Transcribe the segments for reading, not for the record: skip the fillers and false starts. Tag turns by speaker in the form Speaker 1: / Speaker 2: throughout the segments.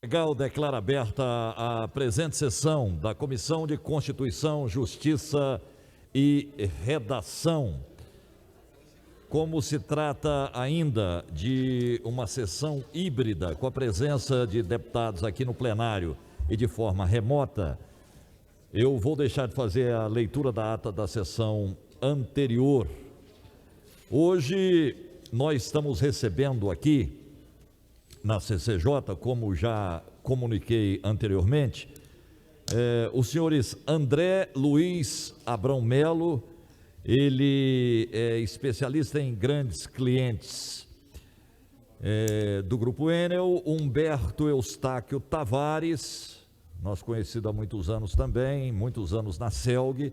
Speaker 1: Legal, declara aberta a presente sessão da Comissão de Constituição, Justiça e Redação. Como se trata ainda de uma sessão híbrida, com a presença de deputados aqui no plenário e de forma remota, eu vou deixar de fazer a leitura da ata da sessão anterior. Hoje nós estamos recebendo aqui na CCJ, como já comuniquei anteriormente, os senhores André Luiz Abrão Melo. Ele é especialista em grandes clientes do Grupo Enel. Humberto Eustáquio Tavares, nós conhecido há muitos anos também, muitos anos na CELG,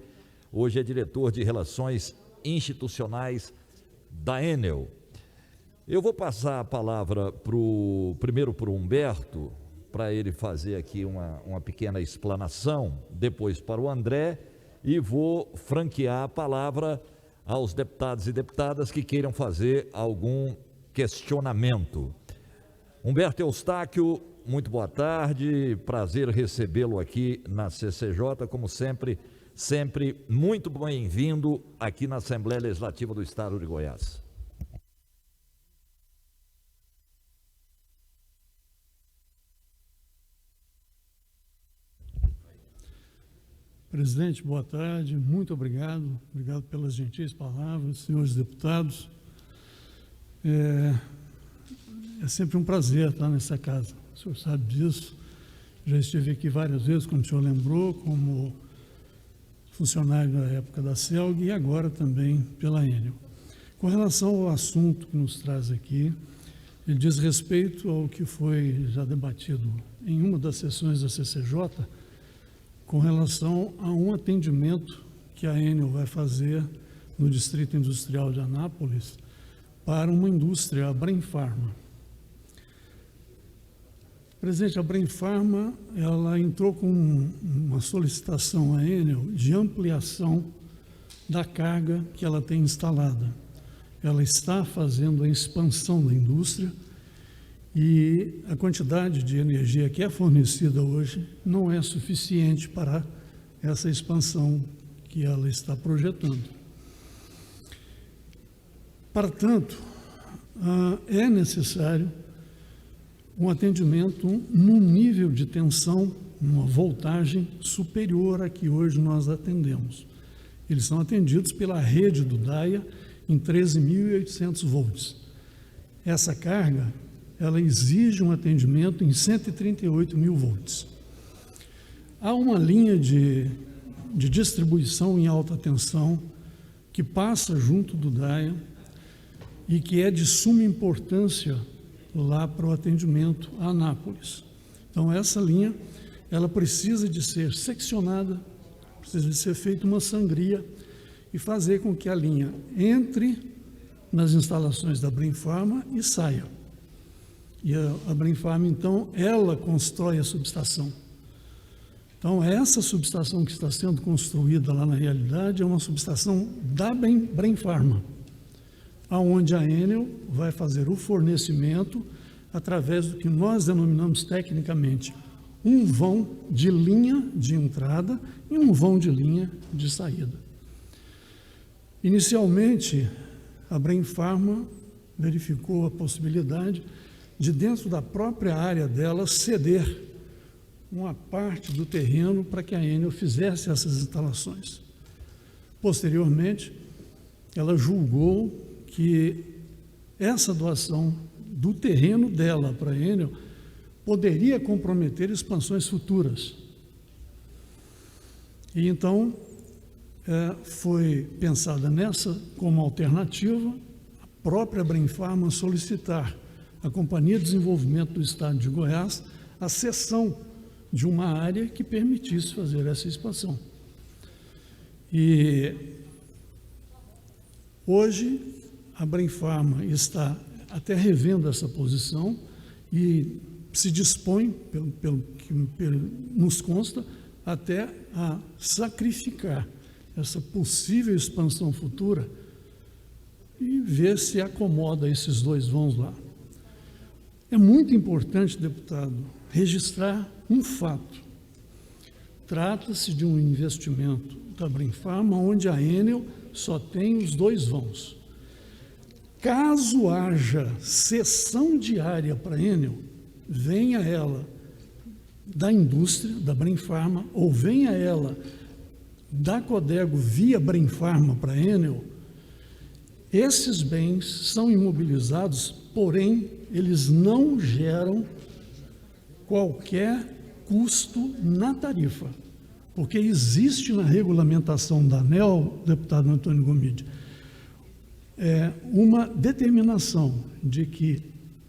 Speaker 1: hoje é diretor de Relações Institucionais da Enel. Eu vou passar a palavra primeiro para o Humberto, para ele fazer aqui uma pequena explanação, depois para o André, e vou franquear a palavra aos deputados e deputadas que queiram fazer algum questionamento. Humberto Eustáquio, muito boa tarde, prazer recebê-lo aqui na CCJ, como sempre muito bem-vindo aqui na Assembleia Legislativa do Estado de Goiás.
Speaker 2: Presidente, boa tarde, muito obrigado pelas gentis palavras, senhores deputados. É sempre um prazer estar nessa casa, o senhor sabe disso. Já estive aqui várias vezes, como o senhor lembrou, como funcionário na época da CELG e agora também pela Enel. Com relação ao assunto que nos traz aqui, ele diz respeito ao que foi já debatido em uma das sessões da CCJ, com relação a um atendimento que a Enel vai fazer no Distrito Industrial de Anápolis para uma indústria, a Brain Pharma. Presidente, a Brain Pharma, ela entrou com uma solicitação à Enel de ampliação da carga que ela tem instalada. Ela está fazendo a expansão da indústria e a quantidade de energia que é fornecida hoje não é suficiente para essa expansão que ela está projetando. Portanto, é necessário um atendimento num nível de tensão, uma voltagem superior à que hoje nós atendemos. Eles são atendidos pela rede do DAIA em 13.800 volts. Essa carga, ela exige um atendimento em 138.000 volts. Há uma linha de distribuição em alta tensão que passa junto do DAIA e que é de suma importância lá para o atendimento a Anápolis. Então, essa linha, ela precisa de ser seccionada, precisa de ser feita uma sangria e fazer com que a linha entre nas instalações da Brain Pharma e saia. E a Brain Pharma, então, ela constrói a subestação. Então, essa subestação que está sendo construída lá na realidade é uma subestação da Brain Pharma, aonde a Enel vai fazer o fornecimento através do que nós denominamos tecnicamente um vão de linha de entrada e um vão de linha de saída. Inicialmente, a Brain Pharma verificou a possibilidade de, dentro da própria área dela, ceder uma parte do terreno para que a Enel fizesse essas instalações. Posteriormente, ela julgou que essa doação do terreno dela para a Enel poderia comprometer expansões futuras. E então foi pensada nessa como alternativa a própria Brain Pharma solicitar à Companhia de Desenvolvimento do Estado de Goiás a cessão de uma área que permitisse fazer essa expansão. E hoje a Brain Pharma está até revendo essa posição e se dispõe, pelo que nos consta, até a sacrificar essa possível expansão futura e ver se acomoda esses dois vãos lá. É muito importante, deputado registrar um fato. Trata-se de um investimento da Brinfarma, onde a Enel só tem os 2 vãos. Caso haja cessão de área para a Enel, venha ela da indústria, da Brinfarma, ou venha ela da Codego via Brinfarma para a Enel, esses bens são imobilizados, porém, eles não geram qualquer custo na tarifa, porque existe na regulamentação da ANEEL, deputado Antônio Gomide, uma determinação de que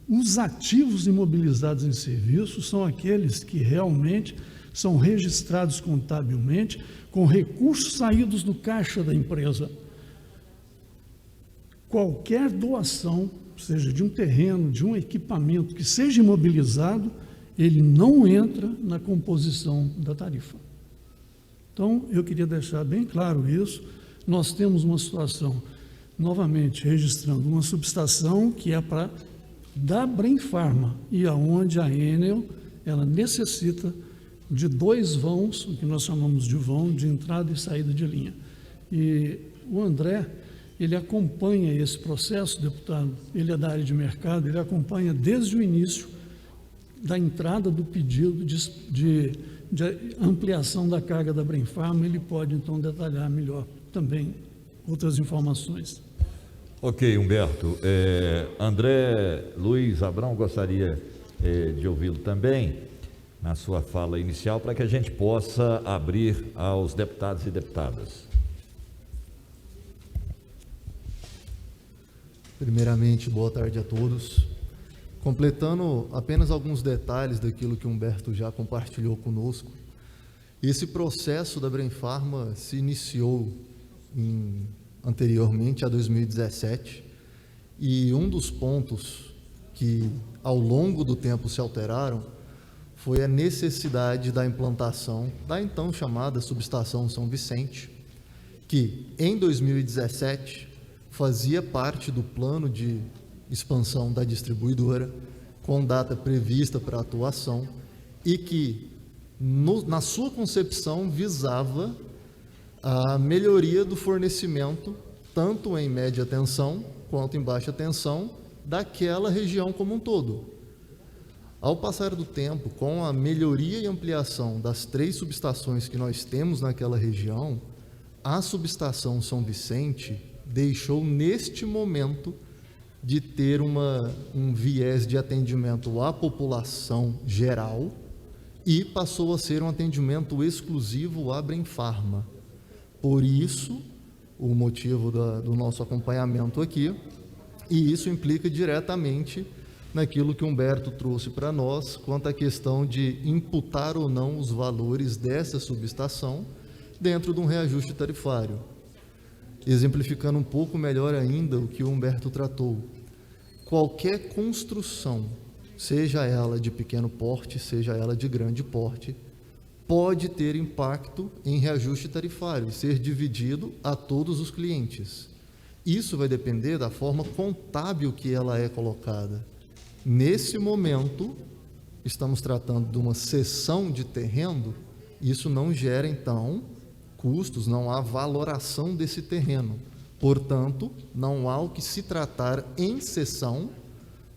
Speaker 2: os ativos imobilizados em serviço são aqueles que realmente são registrados contabilmente com recursos saídos do caixa da empresa. Qualquer doação, seja de um terreno, de um equipamento que seja imobilizado, ele não entra na composição da tarifa. Então, eu queria deixar bem claro isso. Nós temos uma situação, novamente, registrando uma subestação que é para da Brinfarma e aonde a Enel, ela necessita de 2 vãos, o que nós chamamos de vão, de entrada e saída de linha. E o André, ele acompanha esse processo, deputado, ele é da área de mercado, ele acompanha desde o início da entrada do pedido de ampliação da carga da Brinfarma. Ele pode, então, detalhar melhor também outras informações.
Speaker 1: Ok, Humberto. André Luiz Abrão, gostaria de ouvi-lo também na sua fala inicial, para que a gente possa abrir aos deputados e deputadas.
Speaker 3: Primeiramente, boa tarde a todos. Completando apenas alguns detalhes daquilo que o Humberto já compartilhou conosco, esse processo da Brinfarma se iniciou anteriormente a 2017, e um dos pontos que ao longo do tempo se alteraram foi a necessidade da implantação da então chamada subestação São Vicente, que em 2017 fazia parte do plano de expansão da distribuidora, com data prevista para atuação, e que na sua concepção visava a melhoria do fornecimento, tanto em média tensão quanto em baixa tensão, daquela região como um todo. Ao passar do tempo, com a melhoria e ampliação das 3 subestações que nós temos naquela região, a subestação São Vicente deixou, neste momento, de ter um viés de atendimento à população geral e passou a ser um atendimento exclusivo à Brinfarma. Por isso, o motivo do nosso acompanhamento aqui, e isso implica diretamente naquilo que Humberto trouxe para nós, quanto à questão de imputar ou não os valores dessa subestação dentro de um reajuste tarifário. Exemplificando um pouco melhor ainda o que o Humberto tratou, qualquer construção, seja ela de pequeno porte, seja ela de grande porte, pode ter impacto em reajuste tarifário e ser dividido a todos os clientes. Isso vai depender da forma contábil que ela é colocada. Nesse momento, estamos tratando de uma cessão de terreno, isso não gera, então, custos, não há valoração desse terreno. Portanto, não há o que se tratar em cessão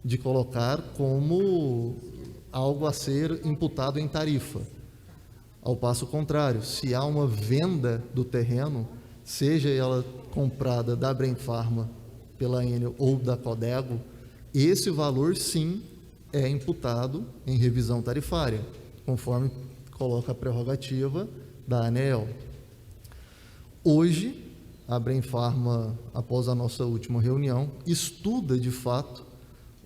Speaker 3: de colocar como algo a ser imputado em tarifa. Ao passo contrário, se há uma venda do terreno, seja ela comprada da Brinfarma pela Enel ou da Codego, esse valor sim é imputado em revisão tarifária, conforme coloca a prerrogativa da ANEEL. Hoje, a Brinfarma, após a nossa última reunião, estuda de fato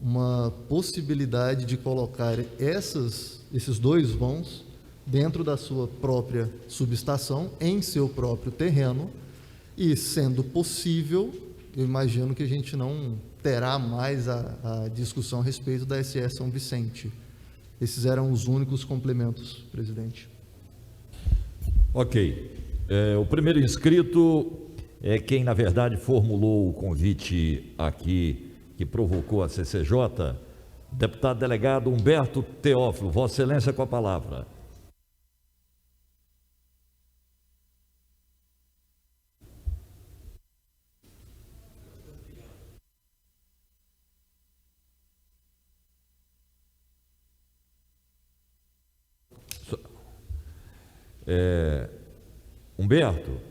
Speaker 3: uma possibilidade de colocar esses 2 vãos dentro da sua própria subestação, em seu próprio terreno, e sendo possível, eu imagino que a gente não terá mais a discussão a respeito da SS São Vicente. Esses eram os únicos complementos, presidente.
Speaker 1: Ok. O primeiro inscrito é quem, na verdade, formulou o convite aqui, que provocou a CCJ, Deputado delegado Humberto Teófilo, Vossa Excelência com a palavra. Humberto,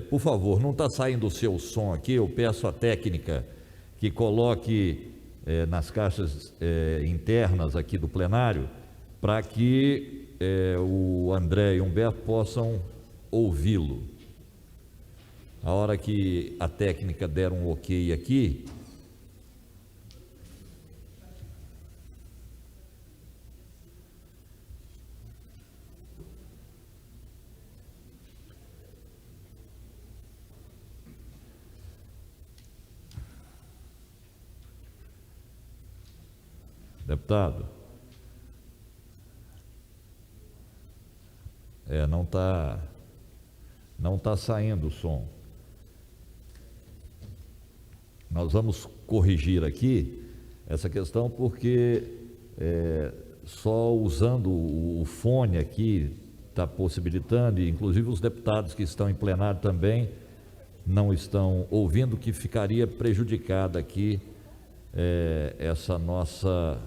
Speaker 1: por favor, não está saindo o seu som aqui, eu peço à técnica que coloque nas caixas internas aqui do plenário, para que o André e o Humberto possam ouvi-lo. A hora que a técnica der um ok aqui, deputado, não tá saindo o som. Nós vamos corrigir aqui essa questão, porque só usando o fone aqui está possibilitando, e inclusive os deputados que estão em plenário também não estão ouvindo, que ficaria prejudicada aqui essa nossa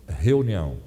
Speaker 1: reunião.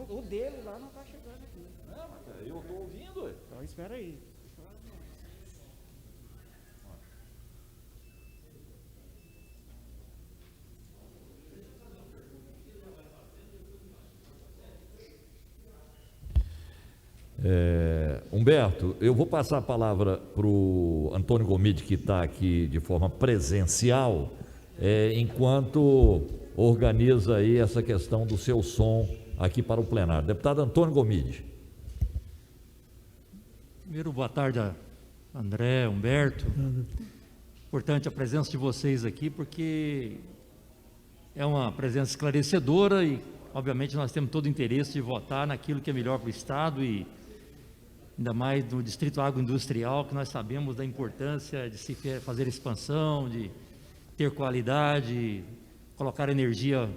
Speaker 4: O dele lá não está chegando aqui.
Speaker 1: Não, mas eu estou ouvindo.
Speaker 4: Então espera aí.
Speaker 1: Humberto, eu vou passar a palavra para o Antônio Gomide, que está aqui de forma presencial, enquanto organiza aí essa questão do seu som aqui para o plenário. Deputado Antônio Gomide.
Speaker 5: Primeiro, boa tarde a André, Humberto. Importante a presença de vocês aqui, porque é uma presença esclarecedora e, obviamente, nós temos todo o interesse de votar naquilo que é melhor para o Estado, e ainda mais no Distrito Agroindustrial, que nós sabemos da importância de se fazer expansão, de ter qualidade, colocar energia,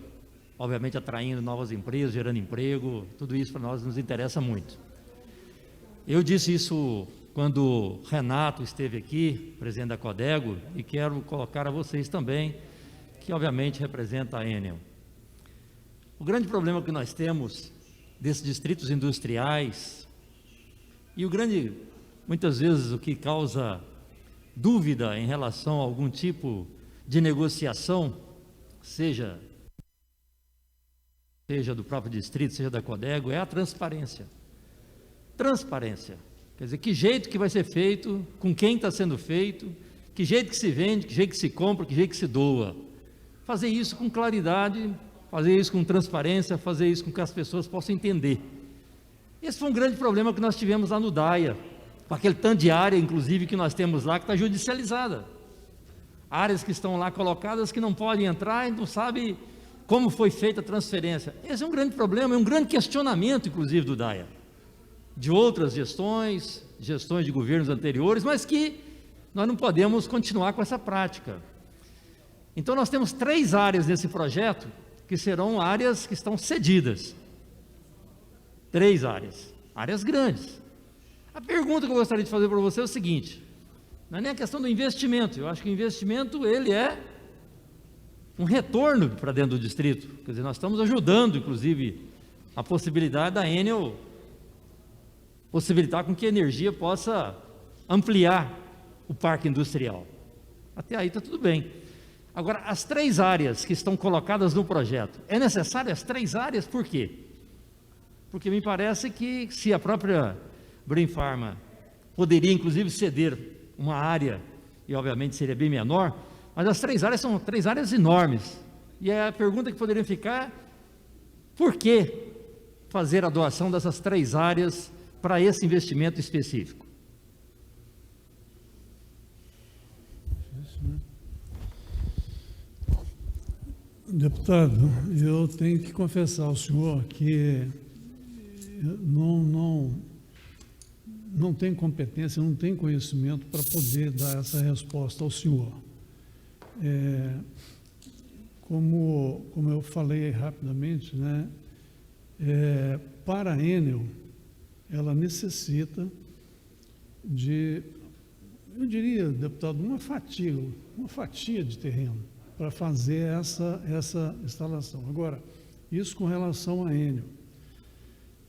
Speaker 5: obviamente atraindo novas empresas, gerando emprego. Tudo isso para nós nos interessa muito. Eu disse isso quando Renato esteve aqui, presidente da Codego, e quero colocar a vocês também, que obviamente representa a Enel. O grande problema que nós temos desses distritos industriais, e muitas vezes o que causa dúvida em relação a algum tipo de negociação, seja do próprio distrito, seja da Codego, é a transparência. Transparência. Quer dizer, que jeito que vai ser feito, com quem está sendo feito, que jeito que se vende, que jeito que se compra, que jeito que se doa. Fazer isso com claridade, fazer isso com transparência, fazer isso com que as pessoas possam entender. Esse foi um grande problema que nós tivemos lá no DAIA, com aquele tanto de área, inclusive, que nós temos lá, que está judicializada. Áreas que estão lá colocadas que não podem entrar e não sabe como foi feita a transferência. Esse é um grande problema, é um grande questionamento, inclusive, do DAIA, de outras gestões de governos anteriores, mas que nós não podemos continuar com essa prática. Então nós temos 3 áreas nesse projeto, que serão áreas que estão cedidas. 3 áreas grandes. A pergunta que eu gostaria de fazer para você é o seguinte: não é nem a questão do investimento. Eu acho que o investimento, ele é um retorno para dentro do distrito. Quer dizer, nós estamos ajudando, inclusive, a possibilidade da Enel possibilitar com que a energia possa ampliar o parque industrial. Até aí está tudo bem. Agora, as 3 áreas que estão colocadas no projeto, é necessário as 3 áreas? Por quê? Porque me parece que, se a própria Brain Pharma poderia inclusive ceder uma área, e obviamente seria bem menor, Mas as 3 áreas são 3 áreas enormes. E a pergunta que poderia ficar: por que fazer a doação dessas 3 áreas para esse investimento específico?
Speaker 2: Deputado, eu tenho que confessar ao senhor que eu não tenho competência, não tenho conhecimento para poder dar essa resposta ao senhor. Como eu falei rapidamente, né, para a Enel, ela necessita de, eu diria, deputado, uma fatia de terreno para fazer essa instalação. Agora, isso com relação à Enel.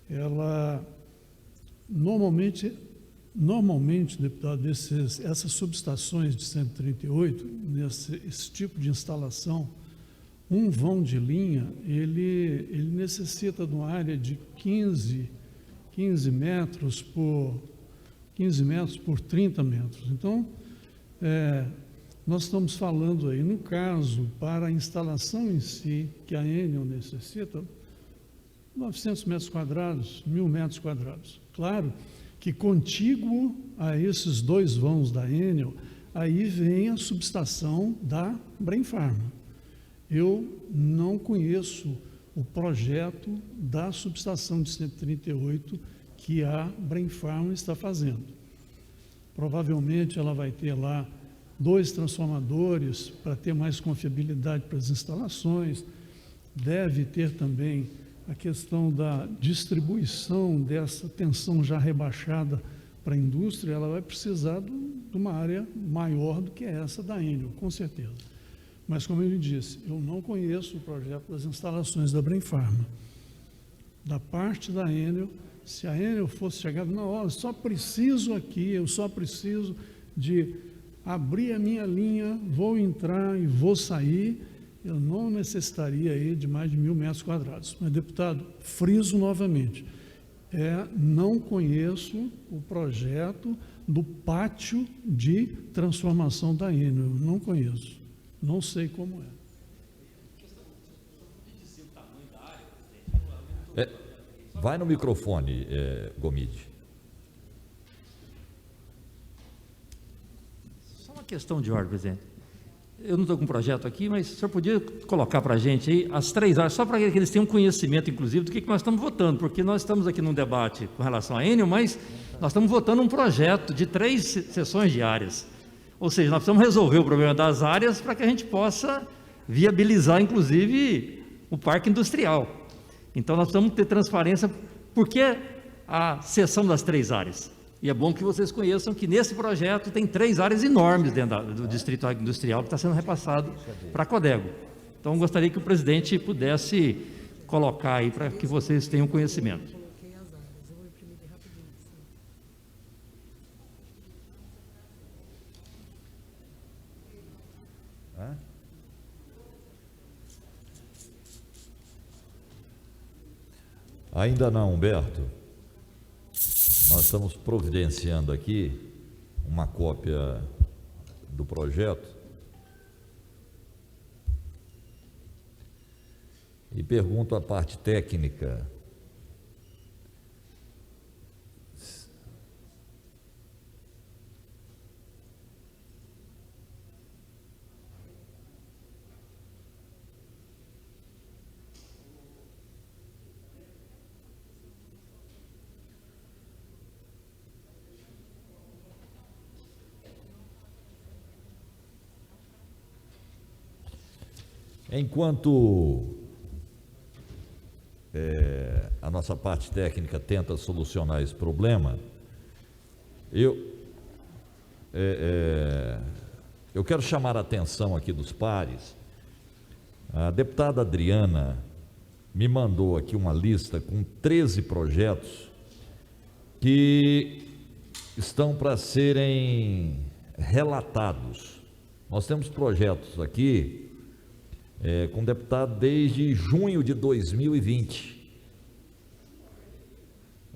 Speaker 2: Ela, normalmente, deputado, essas subestações de 138, esse tipo de instalação, um vão de linha, ele necessita de uma área de 15 metros por 30 metros. Então, nós estamos falando aí, no caso, para a instalação em si, que a Enel necessita, 900 metros quadrados, 1.000 metros quadrados. Claro que contíguo a esses 2 vãos da Enel, aí vem a subestação da Brain Pharma. Eu não conheço o projeto da subestação de 138 que a Brain Pharma está fazendo. Provavelmente ela vai ter lá 2 transformadores para ter mais confiabilidade para as instalações, deve ter também a questão da distribuição dessa tensão já rebaixada para a indústria. Ela vai precisar de uma área maior do que essa da Enel, com certeza. Mas, como eu lhe disse, eu não conheço o projeto das instalações da Brain Pharma. Da parte da Enel, se a Enel fosse chegar, não, olha, eu só preciso de abrir a minha linha, vou entrar e vou sair, eu não necessitaria aí de mais de 1.000 metros quadrados. Mas, deputado, friso novamente, não conheço o projeto do pátio de transformação da Enel, eu não conheço, não sei como é.
Speaker 1: Vai no microfone, Gomide.
Speaker 5: Só uma questão de ordem, presidente. Eu não estou com um projeto aqui, mas o senhor podia colocar para a gente aí as 3 áreas, só para que eles tenham conhecimento, inclusive, do que nós estamos votando, porque nós estamos aqui num debate com relação à Enel, mas nós estamos votando um projeto de 3 seções de áreas. Ou seja, nós precisamos resolver o problema das áreas para que a gente possa viabilizar, inclusive, o parque industrial. Então, nós precisamos ter transparência. Por que a seção das 3 áreas? E é bom que vocês conheçam que nesse projeto tem 3 áreas enormes dentro do distrito industrial que está sendo repassado para a Codego. Então, gostaria que o presidente pudesse colocar aí para que vocês tenham conhecimento.
Speaker 1: Ainda não, Humberto. Nós estamos providenciando aqui uma cópia do projeto e pergunto à parte técnica enquanto a nossa parte técnica tenta solucionar esse problema, eu quero chamar a atenção aqui dos pares. A deputada Adriana me mandou aqui uma lista com 13 projetos que estão para serem relatados. Nós temos projetos aqui com o deputado desde junho de 2020.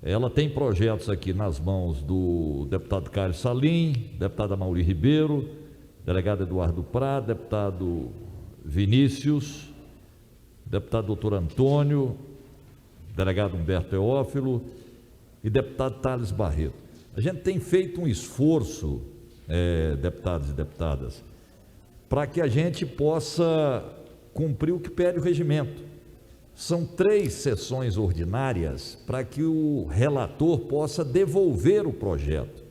Speaker 1: Ela tem projetos aqui nas mãos do deputado Carlos Salim, deputada Mauri Ribeiro, delegado Eduardo Prado, deputado Vinícius, deputado doutor Antônio, delegado Humberto Teófilo e deputado Thales Barreto. A gente tem feito um esforço, deputados e deputadas, para que a gente possa cumprir o que pede o regimento. São 3 sessões ordinárias para que o relator possa devolver o projeto.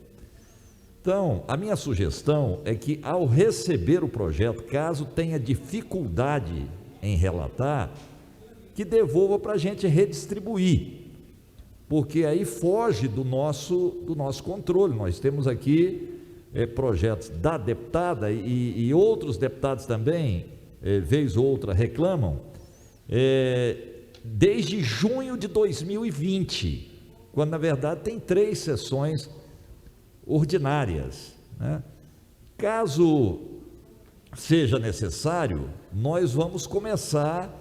Speaker 1: Então, a minha sugestão é que, ao receber o projeto, caso tenha dificuldade em relatar, que devolva para a gente redistribuir, porque aí foge do nosso controle. Nós temos aqui projetos da deputada e outros deputados também, vez ou outra, reclamam, desde junho de 2020, quando na verdade tem 3 sessões ordinárias, né? Caso seja necessário, nós vamos começar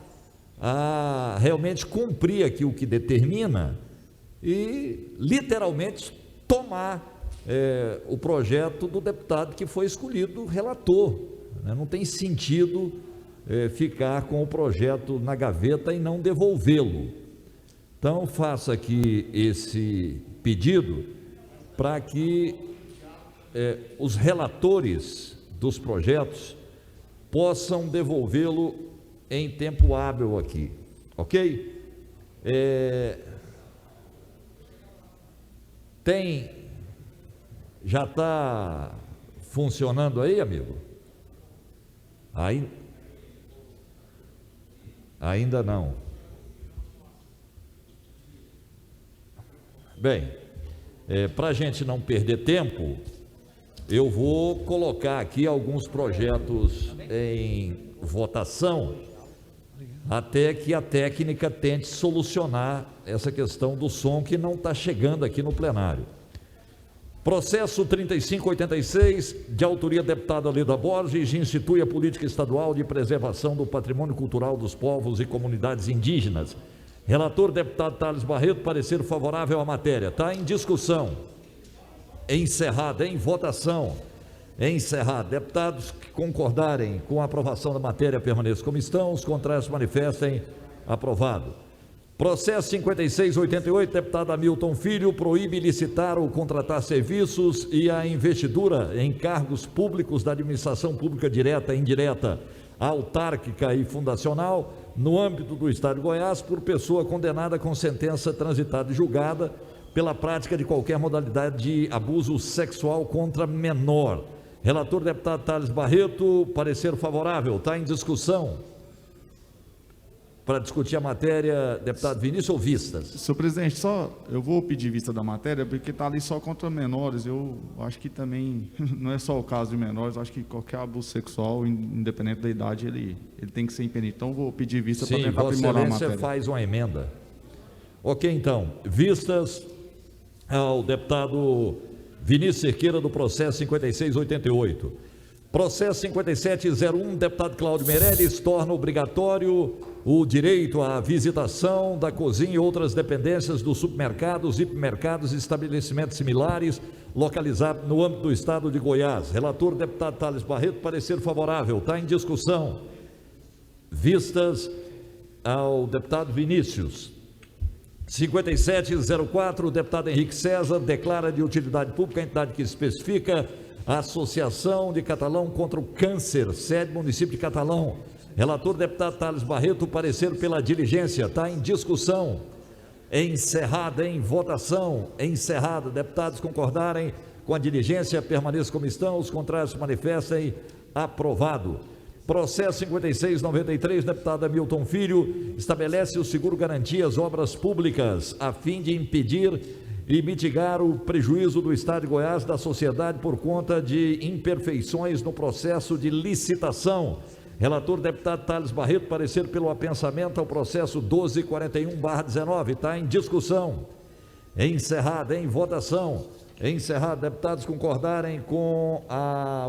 Speaker 1: a realmente cumprir aqui o que determina e literalmente tomar o projeto do deputado que foi escolhido relator, né? Não tem sentido ficar com o projeto na gaveta e não devolvê-lo. Então faço aqui esse pedido para que os relatores dos projetos possam devolvê-lo em tempo hábil aqui, ok? Já está funcionando aí, amigo? Ainda não. Bem, para a gente não perder tempo, eu vou colocar aqui alguns projetos em votação, até que a técnica tente solucionar essa questão do som que não está chegando aqui no plenário. Processo 3586, de autoria deputada Leda Borges, institui a política estadual de preservação do patrimônio cultural dos povos e comunidades indígenas. Relator, deputado Thales Barreto, parecer favorável à matéria. Está em discussão. Encerrada, em votação. Encerrado. Deputados que concordarem com a aprovação da matéria permaneçam como estão, os contrários manifestem. Aprovado. Processo 5688, deputado Hamilton Filho, proíbe licitar ou contratar serviços e a investidura em cargos públicos da administração pública direta e indireta, autárquica e fundacional, no âmbito do Estado de Goiás, por pessoa condenada com sentença transitada e julgada pela prática de qualquer modalidade de abuso sexual contra menor. Relator, deputado Thales Barreto, parecer favorável. Está em discussão. Para discutir a matéria, deputado Vinícius, ou vistas?
Speaker 6: Senhor presidente, eu vou pedir vista da matéria, porque está ali só contra menores. Eu acho que também não é só o caso de menores, acho que qualquer abuso sexual, independente da idade, ele tem que ser impedido. Então, vou pedir vista para tentar aprimorar a matéria. Sim, Vossa Excelência
Speaker 1: faz uma emenda. Ok, então, vistas ao deputado Vinícius Cerqueira, do processo 5688. Processo 5701, deputado Cláudio Meirelles, torna obrigatório o direito à visitação da cozinha e outras dependências dos supermercados, hipermercados e estabelecimentos similares localizados no âmbito do estado de Goiás. Relator, deputado Thales Barreto, parecer favorável. Está em discussão. Vistas ao deputado Vinícius. 5704, o deputado Henrique César declara de utilidade pública a entidade que especifica a Associação de Catalão contra o Câncer, sede município de Catalão. Relator, deputado Thales Barreto, parecer pela diligência. Está em discussão. Encerrada, em votação. Encerrada. Deputados concordarem com a diligência, permaneçam como estão. Os contrários se manifestem. Aprovado. Processo 5693, deputado Hamilton Filho, estabelece o seguro garantia às obras públicas, a fim de impedir e mitigar o prejuízo do Estado de Goiás da sociedade por conta de imperfeições no processo de licitação. Relator, deputado Thales Barreto, parecer pelo apensamento ao processo 1241/19. Está em discussão. Encerrada, em votação. Encerrado. Deputados concordarem com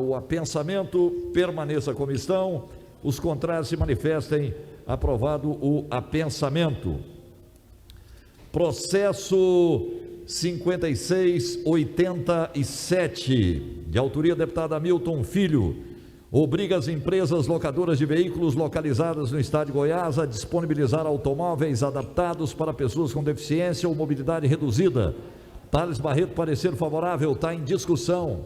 Speaker 1: o apensamento, permaneça como estão. Os contrários se manifestem. Aprovado o apensamento. Processo 5687, de autoria do deputado Hamilton Filho, obriga as empresas locadoras de veículos localizadas no estado de Goiás a disponibilizar automóveis adaptados para pessoas com deficiência ou mobilidade reduzida. Thales Barreto, parecer favorável, está em discussão.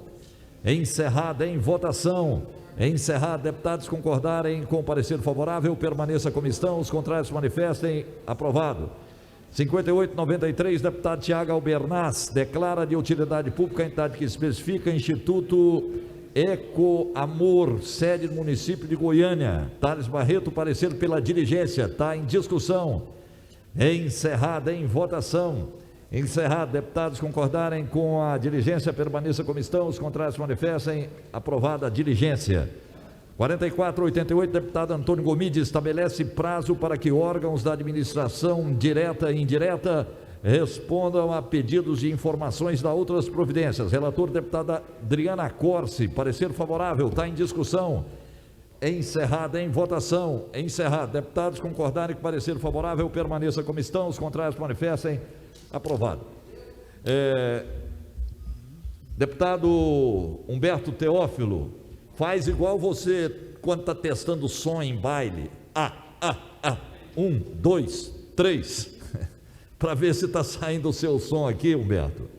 Speaker 1: Encerrada em votação. Encerrado, deputados concordarem com o parecer favorável, permaneça como estão, os contrários manifestem. Aprovado. 5893, deputado Tiago Albernaz, declara de utilidade pública a entidade que especifica Instituto Eco Amor, sede do município de Goiânia. Thales Barreto, parecer pela diligência, está em discussão. Encerrada em votação. Encerrado, deputados concordarem com a diligência, permaneça como estão, os contrários manifestem. Aprovada a diligência. 4488, deputado Antônio Gomide, estabelece prazo para que órgãos da administração direta e indireta respondam a pedidos de informações da outras providências. Relator, deputada Adriana Corse, parecer favorável, está em discussão. Encerrada em votação. Encerrado, deputados concordarem com o parecer favorável, permaneça como estão, os contrários manifestem. Aprovado. Deputado Humberto Teófilo, faz igual você quando está testando som em baile. 1, 2, 3. Para ver se está saindo o seu som aqui, Humberto.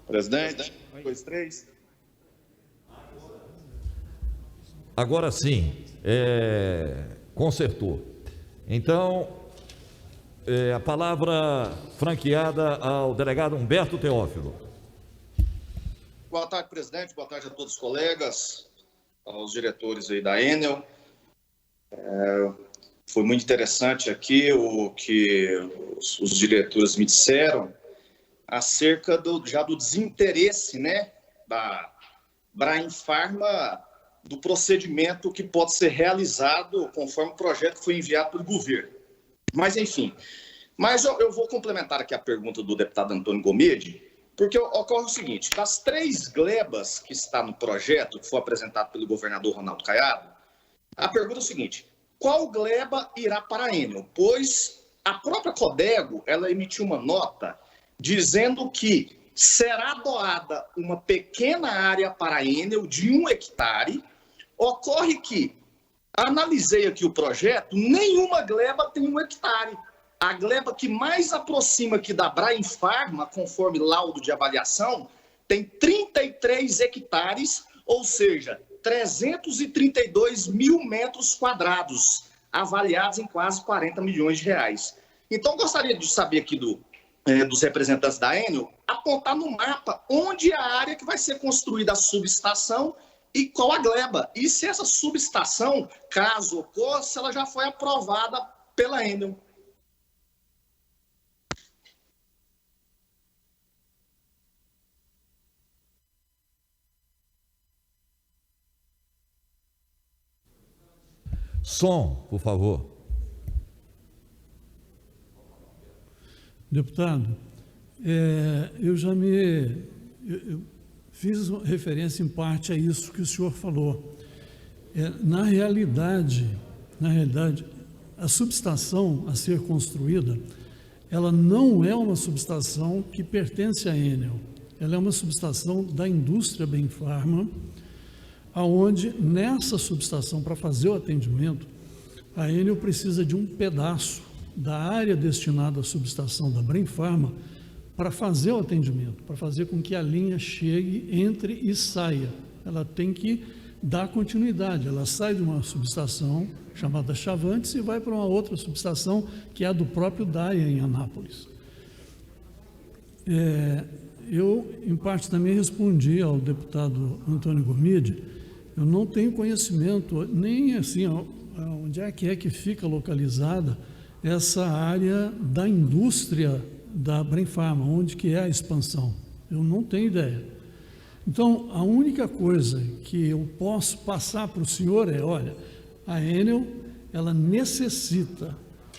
Speaker 7: Presidente, 2, 3.
Speaker 1: Agora sim, consertou. Então, a palavra franqueada ao delegado Humberto Teófilo.
Speaker 7: Boa tarde, presidente. Boa tarde a todos os colegas, aos diretores aí da Enel. Foi muito interessante aqui o que os diretores me disseram acerca do desinteresse, né, da Brain Pharma, do procedimento que pode ser realizado conforme o projeto que foi enviado pelo governo. Mas, enfim, eu vou complementar aqui a pergunta do deputado Antônio Gomide, porque ocorre o seguinte: das 3 glebas que está no projeto, que foi apresentado pelo governador Ronaldo Caiado, a pergunta é o seguinte: qual gleba irá para a Enel? Pois a própria Codego, ela emitiu uma nota dizendo que será doada uma pequena área para a Enel de 1 hectare. Ocorre que, analisei aqui o projeto, nenhuma gleba tem 1 hectare. A gleba que mais aproxima aqui da Brain Pharma, conforme laudo de avaliação, tem 33 hectares, ou seja, 332 mil metros quadrados, avaliados em quase 40 milhões de reais. Então, gostaria de saber aqui dos representantes da Enel, apontar no mapa onde é a área que vai ser construída a subestação e qual a gleba. E se essa subestação, caso ocorra, se ela já foi aprovada pela Enel.
Speaker 1: Som, por favor.
Speaker 2: Deputado, eu fiz referência em parte a isso que o senhor falou. Na realidade, a subestação a ser construída, ela não é uma subestação que pertence à Enel. Ela é uma subestação da indústria Brain Pharma, aonde nessa subestação, para fazer o atendimento, a Enel precisa de um pedaço da área destinada à subestação da Brain Pharma para fazer o atendimento, para fazer com que a linha chegue, entre e saia. Ela tem que dar continuidade. Ela sai de uma subestação chamada Chavantes e vai para uma outra subestação que é a do próprio DAIA em Anápolis. Eu, em parte, também respondi ao deputado Antônio Gomide. Eu não tenho conhecimento nem assim onde é que fica localizada essa área da indústria da Brain Pharma, onde que é a expansão. Eu não tenho ideia. Então, a única coisa que eu posso passar para o senhor é, olha, a Enel, ela necessita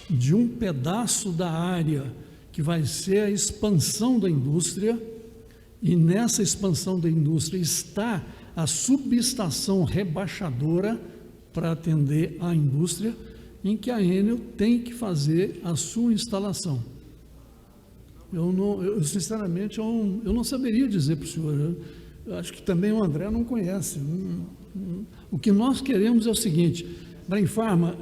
Speaker 2: de um pedaço da área que vai ser a expansão da indústria, e nessa expansão da indústria está a subestação rebaixadora para atender a indústria, em que a Enel tem que fazer a sua instalação. Sinceramente, eu não saberia dizer para o senhor. eu acho que também o André não conhece. O que nós queremos é o seguinte: Brainfarma,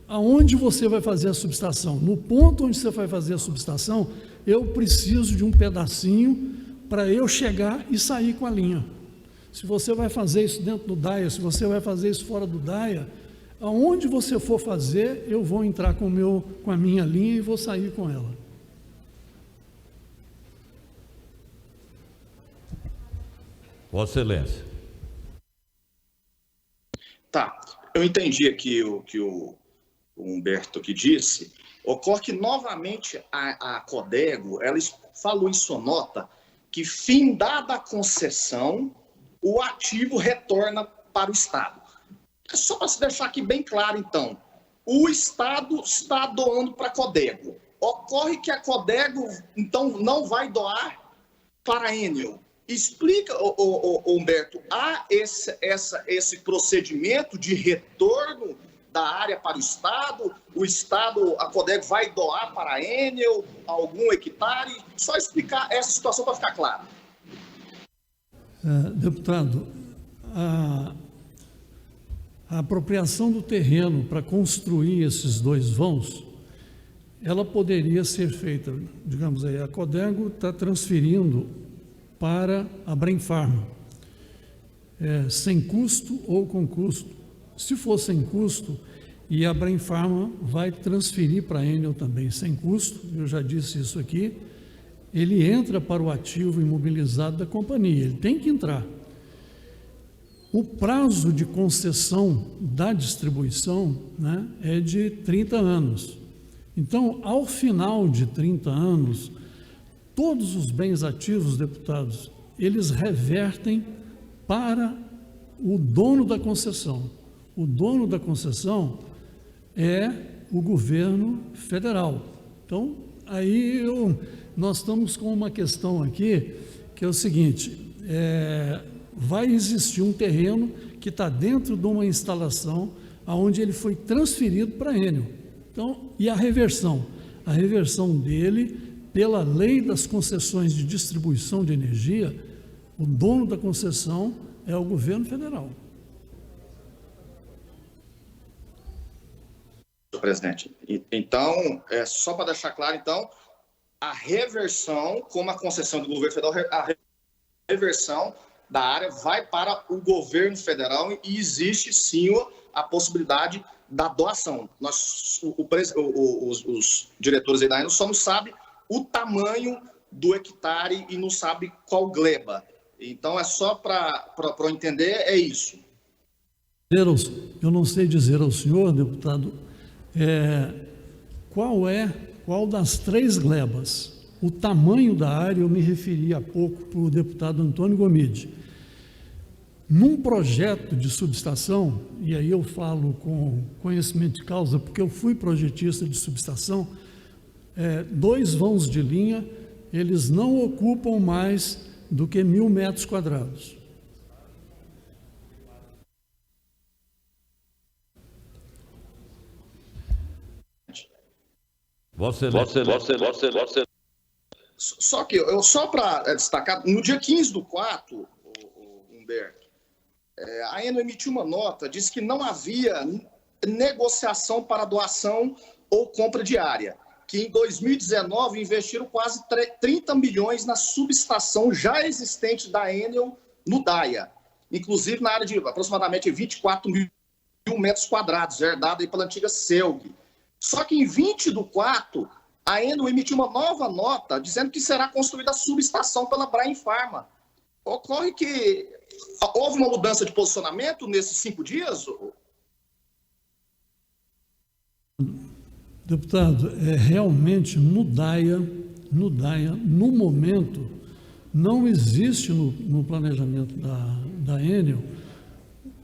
Speaker 2: aonde você vai fazer a subestação? No ponto onde você vai fazer a subestação, eu preciso de um pedacinho para eu chegar e sair com a linha. Se você vai fazer isso dentro do DAIA, se você vai fazer isso fora do DAIA, aonde você for fazer, eu vou entrar com a minha linha e vou sair com ela.
Speaker 1: Vossa Excelência.
Speaker 7: Tá, eu entendi aqui o que o Humberto aqui disse. Ocorre que, novamente, a Codego, ela falou em sua nota que, findada a concessão, o ativo retorna para o Estado. Só para se deixar aqui bem claro, então, o Estado está doando para a Codego. Ocorre que a Codego, então, não vai doar para a Enel. Explica, Humberto, há esse procedimento de retorno da área para o Estado, a Codego vai doar para a Enel algum hectare? Só explicar essa situação para ficar claro.
Speaker 2: Deputado, a apropriação do terreno para construir esses 2 vãos, ela poderia ser feita, digamos aí, a Codego está transferindo para a Brainfarma, sem custo ou com custo. Se for sem custo, e a Brainfarma vai transferir para a Enel também sem custo, eu já disse isso aqui, ele entra para o ativo imobilizado da companhia, ele tem que entrar. O prazo de concessão da distribuição, né, é de 30 anos. Então, ao final de 30 anos, todos os bens ativos, deputados, eles revertem para o dono da concessão. O dono da concessão é o governo federal. Então, aí nós estamos com uma questão aqui, que é o seguinte, vai existir um terreno que está dentro de uma instalação onde ele foi transferido para a Enel. Então, e a reversão? A reversão dele, pela lei das concessões de distribuição de energia, o dono da concessão é o governo federal.
Speaker 7: Presidente, então, só para deixar claro, então, a reversão, como a concessão do governo federal, a reversão da área vai para o governo federal e existe sim a possibilidade da doação. Os diretores aí da Enel só não sabem o tamanho do hectare e não sabe qual gleba. Então, é só para eu entender, é isso.
Speaker 2: Eu não sei dizer ao senhor, deputado, qual das 3 glebas. O tamanho da área, eu me referi há pouco para o deputado Antônio Gomide. Num projeto de subestação, e aí eu falo com conhecimento de causa, porque eu fui projetista de subestação, 2 vãos de linha, eles não ocupam mais do que 1.000 metros quadrados.
Speaker 1: Você.
Speaker 7: Só que, só para destacar, no dia 15/4, Humberto, a Enel emitiu uma nota, disse que não havia negociação para doação ou compra de área, que em 2019 investiram quase 30 milhões na subestação já existente da Enel no DAIA, inclusive na área de aproximadamente 24 mil metros quadrados, herdada aí pela antiga CELG. Só que em 20/4, a Enel emitiu uma nova nota dizendo que será construída a subestação pela Brainfarma. Ocorre que houve uma mudança de posicionamento nesses 5 dias?
Speaker 2: Deputado, realmente no DAIA, no momento, não existe no planejamento da Enel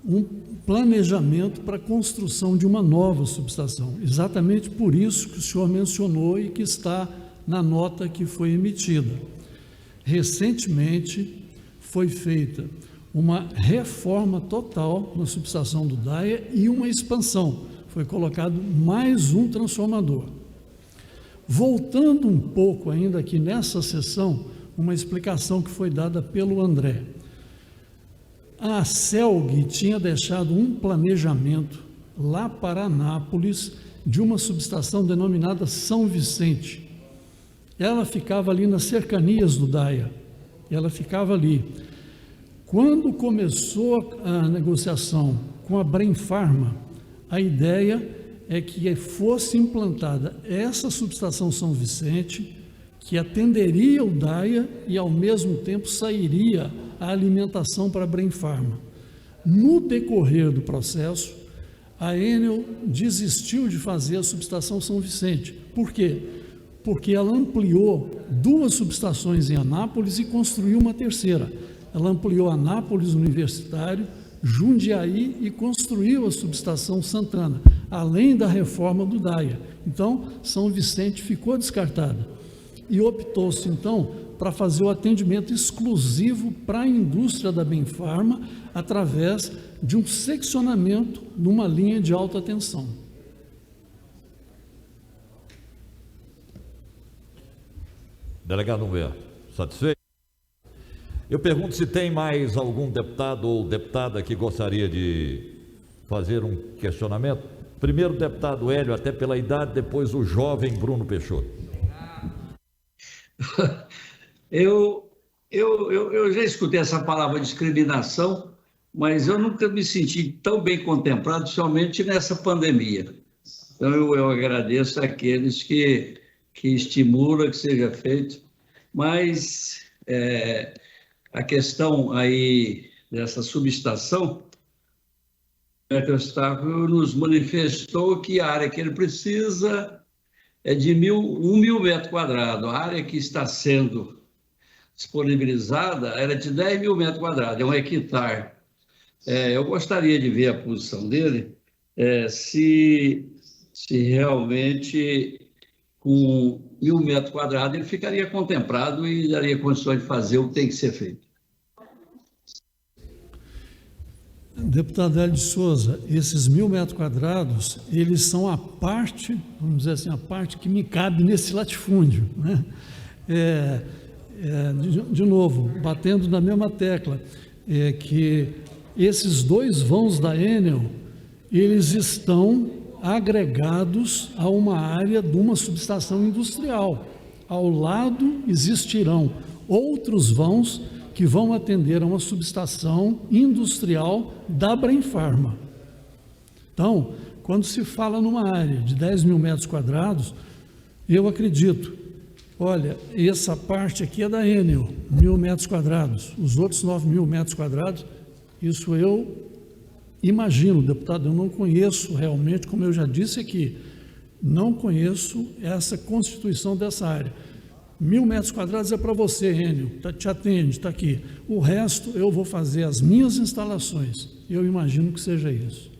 Speaker 2: um planejamento para a construção de uma nova subestação. Exatamente por isso que o senhor mencionou e que está na nota que foi emitida. Recentemente foi feita uma reforma total na subestação do DAIA e uma expansão. Foi colocado mais um transformador. Voltando um pouco ainda aqui nessa sessão, uma explicação que foi dada pelo André. A CELG tinha deixado um planejamento lá para Anápolis de uma subestação denominada São Vicente. Ela ficava ali nas cercanias do DAIA, ela ficava ali. Quando começou a negociação com a Brain Pharma, a ideia é que fosse implantada essa subestação São Vicente, que atenderia o DAIA e ao mesmo tempo sairia a alimentação para a Brain Pharma. No decorrer do processo, a Enel desistiu de fazer a subestação São Vicente. Por quê? Porque ela ampliou 2 subestações em Anápolis e construiu uma terceira. Ela ampliou Anápolis Universitário, Jundiaí e construiu a subestação Santana, além da reforma do DAIA. Então, São Vicente ficou descartada. E optou-se, então, para fazer o atendimento exclusivo para a indústria da Brain Pharma através de um seccionamento numa linha de alta tensão.
Speaker 1: Delegado Humberto, satisfeito? Eu pergunto se tem mais algum deputado ou deputada que gostaria de fazer um questionamento. Primeiro o deputado Hélio, até pela idade, depois o jovem Bruno Peixoto.
Speaker 8: Eu já escutei essa palavra discriminação, mas eu nunca me senti tão bem contemplado, somente nessa pandemia. Então, eu agradeço àqueles que estimulam que seja feito, mas a questão aí dessa subestação, o Eustáquio nos manifestou que a área que ele precisa é de 1.000 metros quadrados. A área que está sendo disponibilizada era de 10.000 metros quadrados, é 1 hectare. Eu gostaria de ver a posição dele, se realmente com 1.000 metros quadrados ele ficaria contemplado e daria condições de fazer o que tem que ser feito.
Speaker 2: Deputado Hélio de Souza, esses 1.000 metros quadrados, eles são a parte, vamos dizer assim, a parte que me cabe nesse latifúndio, né? De novo, batendo na mesma tecla, que esses 2 vãos da Enel, eles estão agregados a uma área de uma subestação industrial. Ao lado existirão outros vãos que vão atender a uma subestação industrial da Brain Pharma. Então, quando se fala numa área de 10.000 metros quadrados, eu acredito, olha, essa parte aqui é da Enel, 1.000 metros quadrados, os outros 9.000 metros quadrados, isso eu imagino, deputado, eu não conheço realmente, como eu já disse aqui, não conheço essa constituição dessa área. 1.000 metros quadrados é para você, Enel, te atende, está aqui. O resto eu vou fazer as minhas instalações. Eu imagino que seja isso.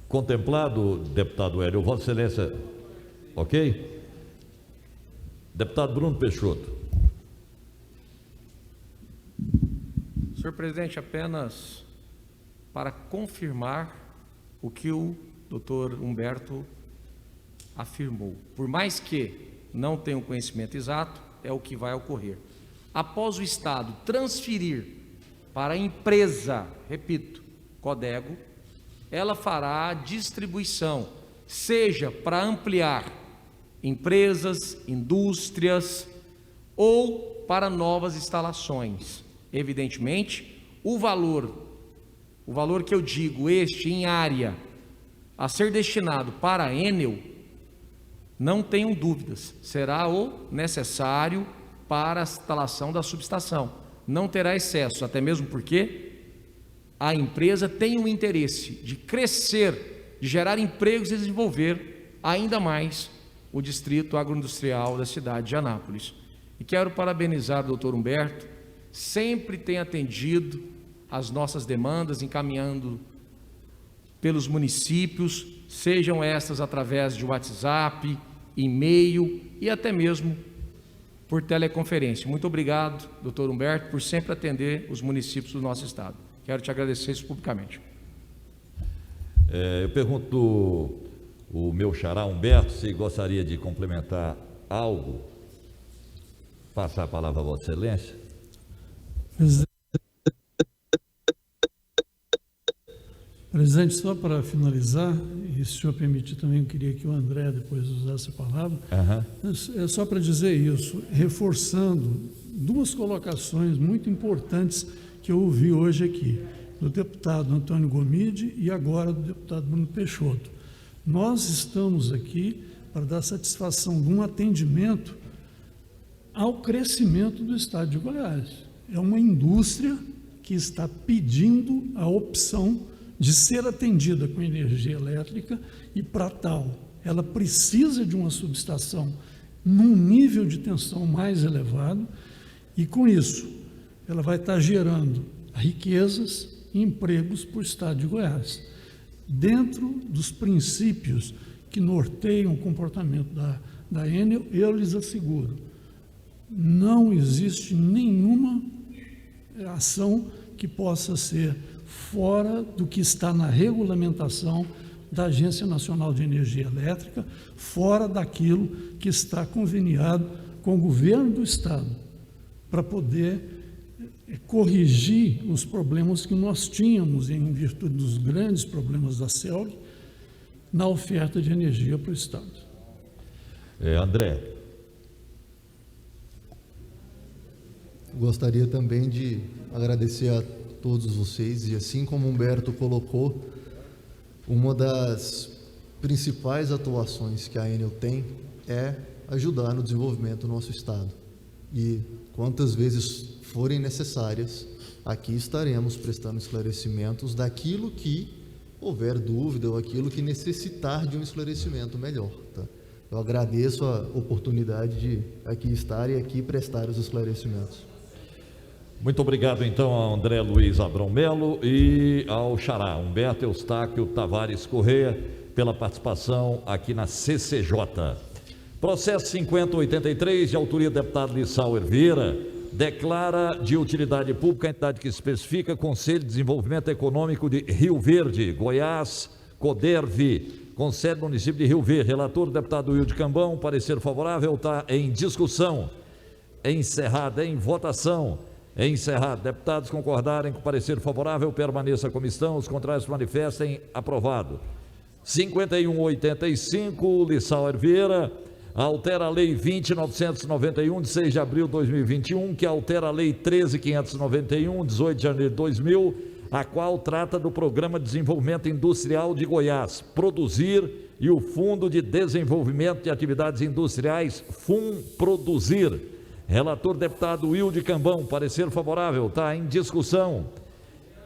Speaker 1: Contemplado, deputado Hélio, Vossa Excelência, ok? Deputado Bruno Peixoto.
Speaker 9: Senhor presidente, apenas para confirmar o que o doutor Humberto afirmou. Por mais que não tenha um conhecimento exato, é o que vai ocorrer. Após o Estado transferir para a empresa, repito, Codego, ela fará a distribuição, seja para ampliar empresas, indústrias ou para novas instalações. Evidentemente, o valor que eu digo, este em área, a ser destinado para a Enel, não tenham dúvidas, será o necessário para a instalação da subestação. Não terá excesso, até mesmo porque a empresa tem o interesse de crescer, de gerar empregos e desenvolver ainda mais o distrito agroindustrial da cidade de Anápolis. E quero parabenizar o doutor Humberto, sempre tem atendido as nossas demandas, encaminhando pelos municípios, sejam estas através de WhatsApp, e-mail e até mesmo por teleconferência. Muito obrigado, doutor Humberto, por sempre atender os municípios do nosso estado. Quero te agradecer isso publicamente.
Speaker 1: Eu pergunto o meu xará Humberto se gostaria de complementar algo. Passar a palavra a Vossa Excelência.
Speaker 2: Presidente, só para finalizar, e se o senhor permitir também, eu queria que o André depois usasse a palavra, é só para dizer isso, reforçando duas colocações muito importantes que eu ouvi hoje aqui, do deputado Antônio Gomide e agora do deputado Bruno Peixoto. Nós estamos aqui para dar satisfação de um atendimento ao crescimento do estado de Goiás. É uma indústria que está pedindo a opção de ser atendida com energia elétrica e, para tal, ela precisa de uma subestação num nível de tensão mais elevado e, com isso, ela vai estar gerando riquezas e empregos para o estado de Goiás. Dentro dos princípios que norteiam o comportamento da Enel, eu lhes asseguro, não existe nenhuma ação que possa ser fora do que está na regulamentação da Agência Nacional de Energia Elétrica, fora daquilo que está conveniado com o governo do Estado, para poder corrigir os problemas que nós tínhamos em virtude dos grandes problemas da CELG na oferta de energia para o Estado.
Speaker 1: André.
Speaker 3: Gostaria também de agradecer a todos vocês, e assim como Humberto colocou, uma das principais atuações que a Enel tem é ajudar no desenvolvimento do nosso estado. E quantas vezes forem necessárias, aqui estaremos prestando esclarecimentos daquilo que houver dúvida ou aquilo que necessitar de um esclarecimento melhor. Tá? Eu agradeço a oportunidade de aqui estar e aqui prestar os esclarecimentos.
Speaker 1: Muito obrigado, então, a André Luiz Abrão Melo e ao xará Humberto Eustáquio Tavares Correia pela participação aqui na CCJ. Processo 5083, de autoria do deputado Lissauer Vieira, declara de utilidade pública a entidade que especifica Conselho de Desenvolvimento Econômico de Rio Verde, Goiás, CODERV, com sede no município de Rio Verde. Relator, deputado Wilde Cambão, parecer favorável, está em discussão. Encerrada em votação. Encerrado. Deputados concordarem com o parecer favorável, permaneça a comissão. Os contrários manifestem. Aprovado. 5185, Lissauer Vieira, altera a Lei 20.991, de 6 de abril de 2021, que altera a Lei 13.591, 18 de janeiro de 2000, a qual trata do Programa de Desenvolvimento Industrial de Goiás, Produzir, e o Fundo de Desenvolvimento de Atividades Industriais, FUNPRODUZIR. Relator, deputado Wilde Cambão, parecer favorável, está em discussão.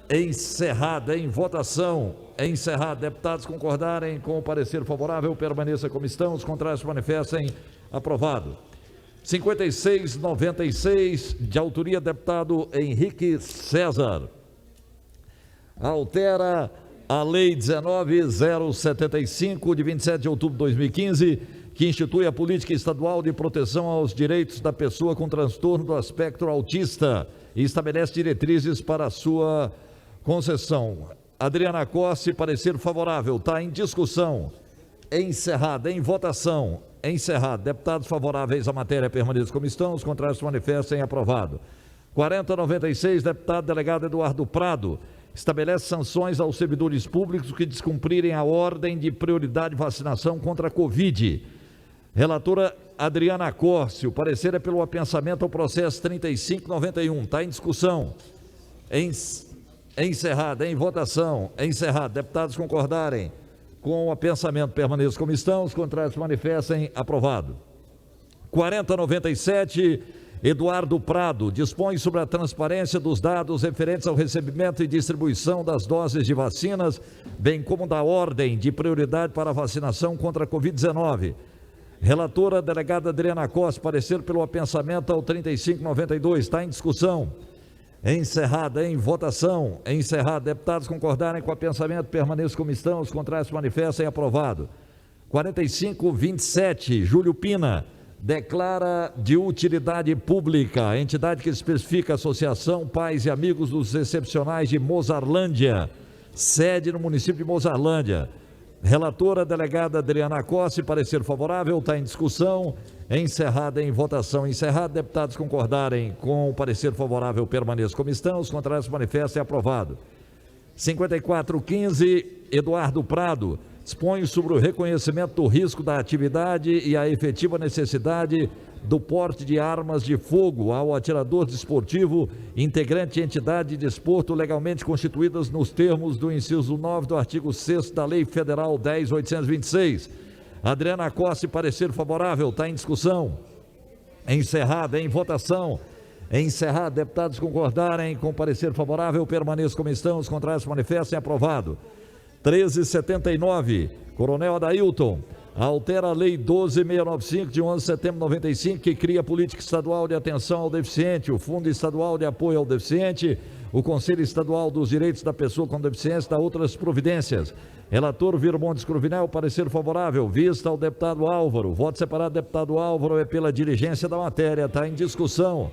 Speaker 1: Encerrada em votação. Encerrado. Deputados concordarem com o parecer favorável, permaneça a comissão. Os contrários manifestem. Aprovado. 5696, de autoria do deputado Henrique César. Altera a Lei 19.075, de 27 de outubro de 2015, que institui a política estadual de proteção aos direitos da pessoa com transtorno do espectro autista e estabelece diretrizes para a sua concessão. Adriana Costa, parecer favorável, está em discussão. Encerrada, em votação. Encerrado. Deputados favoráveis à matéria permaneçam como estão, os contrários se manifestem. Aprovado. 4096, deputado delegado Eduardo Prado, estabelece sanções aos servidores públicos que descumprirem a ordem de prioridade de vacinação contra a Covid. Relatora Adriana Córcio, parecer é pelo apensamento ao processo 3591, está em discussão. Encerrada, em votação. Encerrado. Deputados concordarem com o apensamento, permaneça como estão, os contrários se manifestem. Aprovado. 4097, Eduardo Prado, dispõe sobre a transparência dos dados referentes ao recebimento e distribuição das doses de vacinas, bem como da ordem de prioridade para a vacinação contra a Covid-19. Relatora, delegada Adriana Costa, parecer pelo apensamento ao 3592, está em discussão. Encerrada, em votação. Encerrado. Deputados concordarem com o apensamento, permaneça como estão, os contrários se manifestem. Aprovado. 4527, Júlio Pina, declara de utilidade pública a entidade que especifica a Associação Pais e Amigos dos Excepcionais de Mozarlândia, sede no município de Mozarlândia. Relatora, delegada Adriana Costa, parecer favorável, está em discussão. Encerrada em votação. Encerrado. Deputados concordarem com o parecer favorável, permaneçam como estão. Os contrários se manifestem. Aprovado. 5415, Eduardo Prado, dispõe sobre o reconhecimento do risco da atividade e a efetiva necessidade do porte de armas de fogo ao atirador desportivo, integrante de entidade de desporto legalmente constituídas nos termos do inciso 9 do artigo 6º da Lei Federal 10.826. Adriana Costa, parecer favorável, está em discussão. Encerrada em votação. Encerrado. Deputados concordarem com parecer favorável, permaneçam como estão. Os contrários se manifestem. Aprovado. 1379, Coronel Adailton, altera a Lei 12.695, de 11 de setembro de 95, que cria a Política Estadual de Atenção ao Deficiente, o Fundo Estadual de Apoio ao Deficiente, o Conselho Estadual dos Direitos da Pessoa com Deficiência, da outras providências. Relator Virmontes Cruvinel, parecer favorável, vista ao deputado Álvaro. Voto separado, deputado Álvaro, é pela diligência da matéria, está em discussão.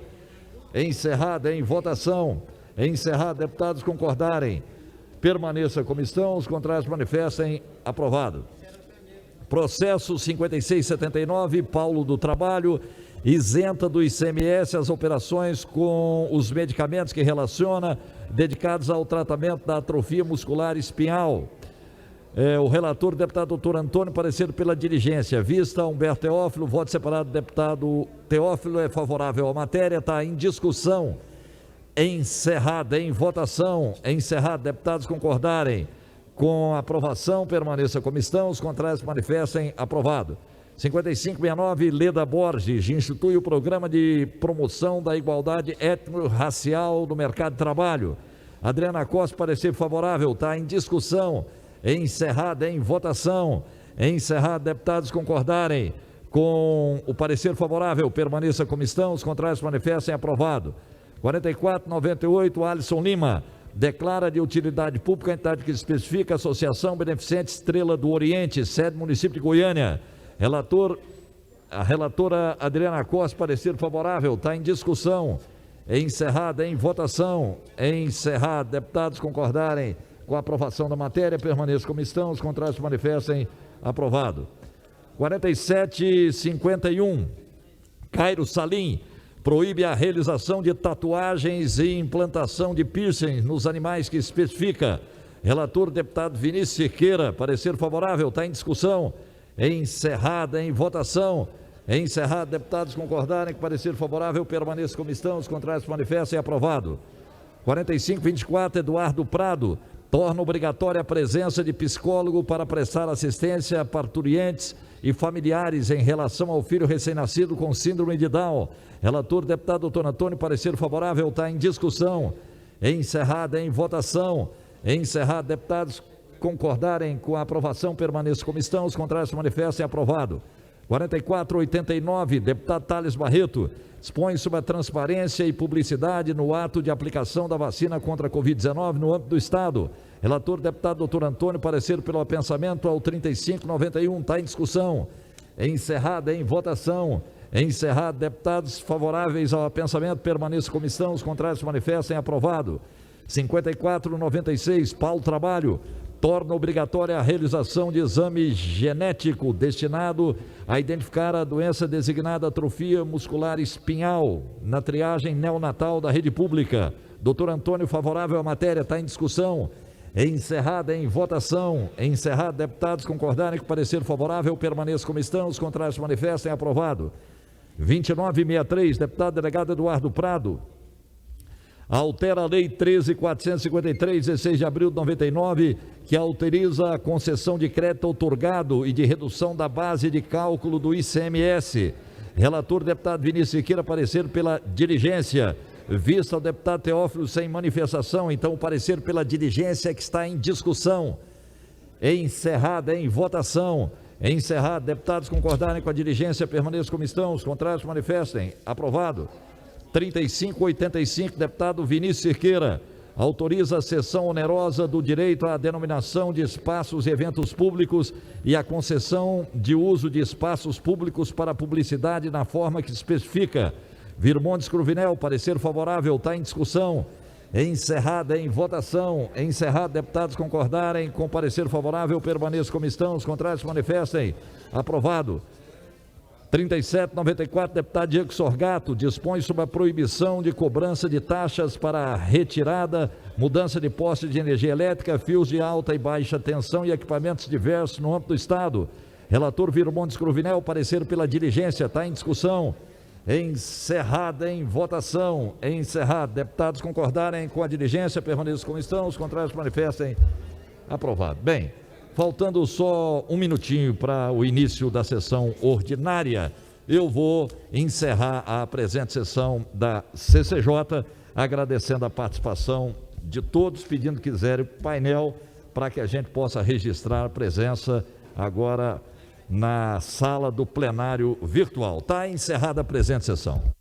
Speaker 1: Encerrada em votação. Encerrado. Deputados concordarem, permaneça como estão. Os contrários manifestem. Aprovado. Processo 5679, Paulo do Trabalho, isenta do ICMS as operações com os medicamentos que relaciona, dedicados ao tratamento da atrofia muscular espinhal. O relator, deputado doutor Antônio, parecer pela diligência. Vista Humberto Teófilo, voto separado, deputado Teófilo, é favorável à matéria, está em discussão. Encerrada em votação. Encerrado. Deputados concordarem com a aprovação, permaneça como estão. Os contrários manifestem. Aprovado. 5569, Leda Borges, institui o programa de promoção da igualdade étnico-racial no mercado de trabalho. Adriana Costa, parecer favorável, está em discussão. Encerrada em votação. Encerrado. Deputados concordarem com o parecer favorável, permaneça como estão. Os contrários manifestem. Aprovado. 4498, Alisson Lima, declara de utilidade pública a entidade que especifica a Associação Beneficente Estrela do Oriente, sede município de Goiânia. A relatora Adriana Costa, parecer favorável, está em discussão. Encerrada em votação. Encerrado. Deputados concordarem com a aprovação da matéria, permaneçam como estão. Os contrários se manifestem. Aprovado. 4751, Cairo Salim, proíbe a realização de tatuagens e implantação de piercing nos animais que especifica. Relator, deputado Vinícius Cerqueira, parecer favorável, está em discussão. Encerrada em votação. Encerrado. Deputados concordarem com parecer favorável, permaneça como estão. Os contrários se manifestem. Aprovado. 4524, Eduardo Prado, torna obrigatória a presença de psicólogo para prestar assistência a parturientes e familiares em relação ao filho recém-nascido com síndrome de Down. Relator, deputado doutor Antônio, parecer favorável, está em discussão. Encerrada em votação. Encerrado. Deputados concordarem com a aprovação, permaneçam como estão. Os contrários se manifestem. Aprovado. 4489, deputado Thales Barreto, dispõe sobre a transparência e publicidade no ato de aplicação da vacina contra a Covid-19 no âmbito do Estado. Relator, deputado doutor Antônio, parecer pelo apensamento ao 3591, está em discussão. Encerrada em votação. Encerrado. Deputados favoráveis ao apensamento, permaneçam como estão. Os contrários se manifestem. Aprovado. 5496, Paulo Trabalho, torna obrigatória a realização de exame genético destinado a identificar a doença designada atrofia muscular espinhal na triagem neonatal da rede pública. Doutor Antônio, favorável à matéria, está em discussão. Encerrada em votação. Encerrado. Deputados concordarem com parecer favorável, permaneçam como estão. Os contrários se manifestem. Aprovado. 2963, deputado delegado Eduardo Prado, altera a Lei 13.453, 16 de abril de 99, que autoriza a concessão de crédito outorgado e de redução da base de cálculo do ICMS. Relator, deputado Vinícius Siqueira, parecer pela diligência. Vista ao deputado Teófilo sem manifestação, então o parecer pela diligência que está em discussão. Encerrada em votação. Encerrado. Deputados concordarem com a diligência, permaneçam como estão. Os contrários manifestem. Aprovado. 3585, deputado Vinícius Cerqueira, autoriza a cessão onerosa do direito à denominação de espaços e eventos públicos e a concessão de uso de espaços públicos para publicidade na forma que especifica. Virmontes Cruvinel, parecer favorável, está em discussão. Encerrada em votação. Encerrado, deputados concordarem com parecer favorável, permaneçam como estão. Os contrários se manifestem. Aprovado. 3794, deputado Diego Sorgato, dispõe sobre a proibição de cobrança de taxas para retirada, mudança de poste de energia elétrica, fios de alta e baixa tensão e equipamentos diversos no âmbito do Estado. Relator Virmontes Cruvinel, parecer pela diligência, está em discussão. Encerrada em votação. Encerrado. Deputados concordarem com a diligência, permaneçam como estão, os contrários manifestem. Aprovado. Bem, faltando só um minutinho para o início da sessão ordinária, eu vou encerrar a presente sessão da CCJ, agradecendo a participação de todos, pedindo que quiserem o painel para que a gente possa registrar a presença agora na sala do plenário virtual. Está encerrada a presente sessão.